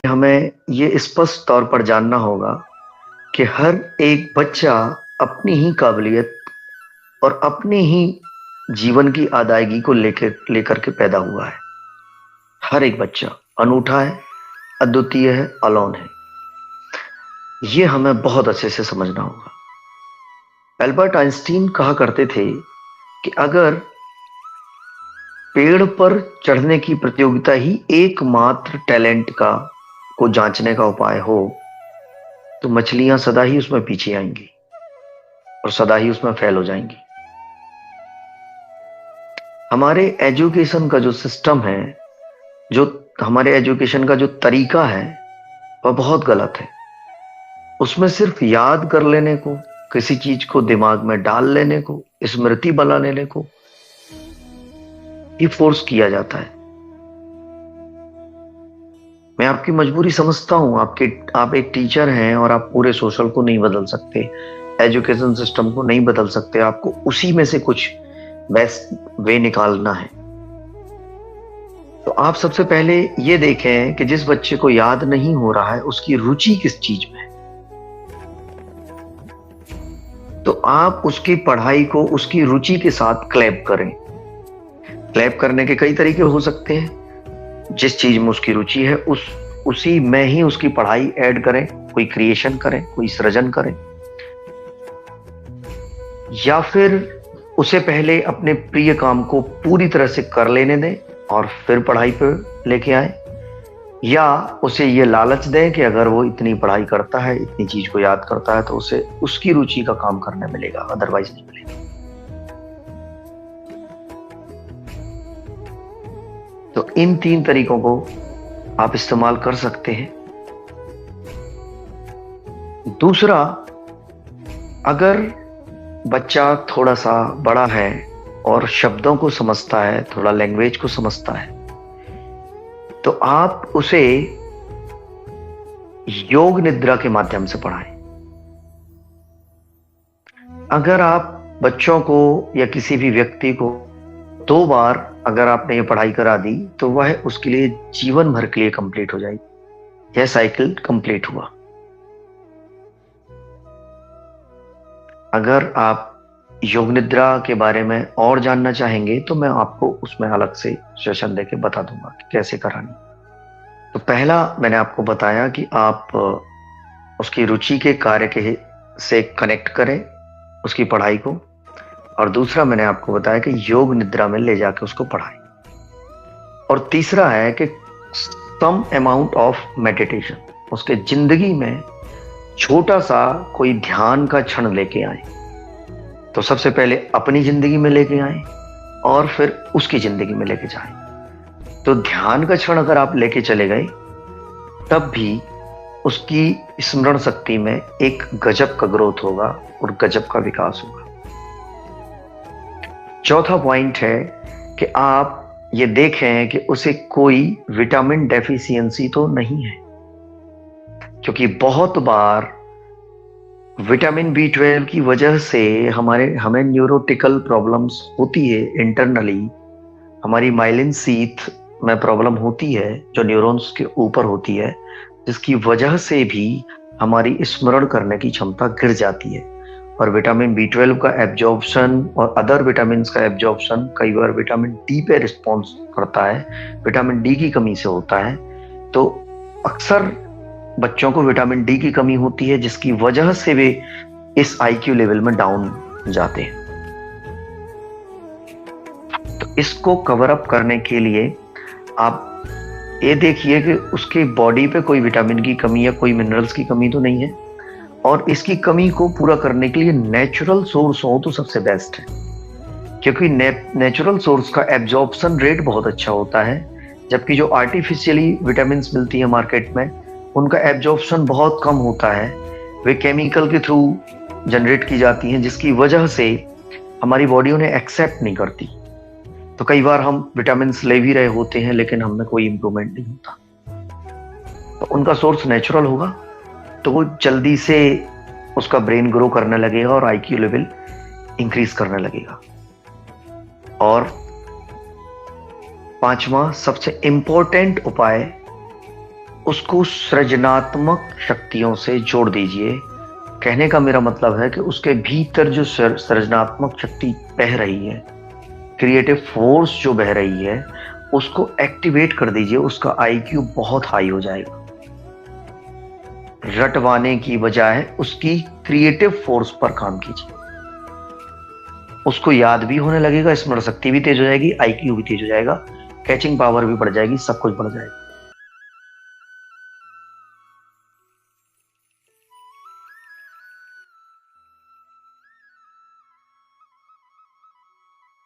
हमें ये स्पष्ट तौर पर जानना होगा कि हर एक बच्चा अपनी ही काबिलियत और अपनी ही जीवन की अदायगी को लेकर लेकर के पैदा हुआ है। हर एक बच्चा अनूठा है, अद्वितीय है, अलौन है। ये हमें बहुत अच्छे से समझना होगा। एल्बर्ट आइंस्टीन कहा करते थे कि अगर पेड़ पर चढ़ने की प्रतियोगिता ही एकमात्र टैलेंट का को जांचने का उपाय हो, तो मछलियां सदा ही उसमें पीछे आएंगी और सदा ही उसमें फेल हो जाएंगी। हमारे एजुकेशन का जो सिस्टम है, जो हमारे एजुकेशन का जो तरीका है, वह बहुत गलत है। उसमें सिर्फ याद कर लेने को, किसी चीज को दिमाग में डाल लेने को, स्मृति बना लेने को ही फोर्स किया जाता है। मैं आपकी मजबूरी समझता हूं। आप एक टीचर हैं और आप पूरे सोशल को नहीं बदल सकते, एजुकेशन सिस्टम को नहीं बदल सकते। आपको उसी में से कुछ बेस्ट वे निकालना है। तो आप सबसे पहले ये देखें कि जिस बच्चे को याद नहीं हो रहा है, उसकी रुचि किस चीज में है। तो आप उसकी पढ़ाई को उसकी रुचि के साथ क्लैप करें। क्लैप करने के कई तरीके हो सकते हैं। जिस चीज में उसकी रुचि है उसी में ही उसकी पढ़ाई ऐड करें। कोई क्रिएशन करें, कोई सृजन करें, या फिर उसे पहले अपने प्रिय काम को पूरी तरह से कर लेने दें और फिर पढ़ाई पर लेके आए, या उसे ये लालच दें कि अगर वो इतनी पढ़ाई करता है, इतनी चीज को याद करता है, तो उसे उसकी रुचि का काम करने मिलेगा, अदरवाइज नहीं मिलेगा। तो इन 3 तरीकों को आप इस्तेमाल कर सकते हैं। दूसरा, अगर बच्चा थोड़ा सा बड़ा है और शब्दों को समझता है, थोड़ा लैंग्वेज को समझता है, तो आप उसे योग निद्रा के माध्यम से पढ़ाएं। अगर आप बच्चों को या किसी भी व्यक्ति को 2 बार अगर आपने ये पढ़ाई करा दी, तो वह उसके लिए जीवन भर के लिए कंप्लीट हो जाएगी। यह साइकिल कंप्लीट हुआ। अगर आप योग निद्रा के बारे में और जानना चाहेंगे तो मैं आपको उसमें अलग से सेशन देके बता दूंगा कि कैसे करानी। तो पहला मैंने आपको बताया कि आप उसकी रुचि के कार्य के से कनेक्ट करें उसकी पढ़ाई को, और दूसरा मैंने आपको बताया कि योग निद्रा में ले जाके उसको पढ़ाएं, और तीसरा है कि सम अमाउंट ऑफ मेडिटेशन, उसके जिंदगी में छोटा सा कोई ध्यान का क्षण लेके आए। तो सबसे पहले अपनी जिंदगी में लेके आए और फिर उसकी जिंदगी में लेके जाएं। तो ध्यान का क्षण अगर आप लेके चले गए, तब भी उसकी स्मरण शक्ति में एक गजब का ग्रोथ होगा और गजब का विकास होगा। चौथा पॉइंट है कि आप ये देखें कि उसे कोई विटामिन डेफिशिएंसी तो नहीं है, क्योंकि बहुत बार विटामिन B12 की वजह से हमें न्यूरोटिकल प्रॉब्लम्स होती है। इंटरनली हमारी माइलिन शीथ में प्रॉब्लम होती है जो न्यूरॉन्स के ऊपर होती है, जिसकी वजह से भी हमारी स्मरण करने की क्षमता गिर जाती है। और विटामिन B12 का एब्जॉर्प्शन और अदर विटामिन का एब्जॉर्प्शन कई बार विटामिन D पे रिस्पॉन्स करता है, विटामिन D की कमी से होता है। तो अक्सर बच्चों को विटामिन D की कमी होती है, जिसकी वजह से वे इस IQ लेवल में डाउन जाते हैं। तो इसको कवर अप करने के लिए आप ये देखिए कि उसके बॉडी पे कोई विटामिन की कमी या कोई मिनरल्स की कमी तो नहीं है, और इसकी कमी को पूरा करने के लिए नेचुरल सोर्स हो तो सबसे बेस्ट है, क्योंकि नेचुरल सोर्स का एब्जॉर्प्शन रेट बहुत अच्छा होता है, जबकि जो आर्टिफिशियली विटामिन मिलती है मार्केट में, उनका एब्जॉर्प्शन बहुत कम होता है। वे केमिकल के थ्रू जनरेट की जाती हैं, जिसकी वजह से हमारी बॉडी उन्हें एक्सेप्ट नहीं करती। तो कई बार हम विटामिन ले भी रहे होते हैं, लेकिन हमें कोई इंप्रूवमेंट नहीं होता। तो उनका सोर्स नेचुरल होगा, तो वो जल्दी से उसका ब्रेन ग्रो करने लगेगा और IQ लेवल इंक्रीज करने लगेगा। और 5वां सबसे इंपॉर्टेंट उपाय उसको सृजनात्मक शक्तियों से जोड़ दीजिए। कहने का मेरा मतलब है कि उसके भीतर जो सृजनात्मक शक्ति बह रही है, क्रिएटिव फोर्स जो बह रही है, उसको एक्टिवेट कर दीजिए। उसका आईक्यू बहुत हाई हो जाएगा। रटवाने की बजाय उसकी क्रिएटिव फोर्स पर काम कीजिए। उसको याद भी होने लगेगा, स्मरण शक्ति भी तेज हो जाएगी, आईक्यू भी तेज हो जाएगा, कैचिंग पावर भी बढ़ जाएगी, सब कुछ बढ़ जाएगा।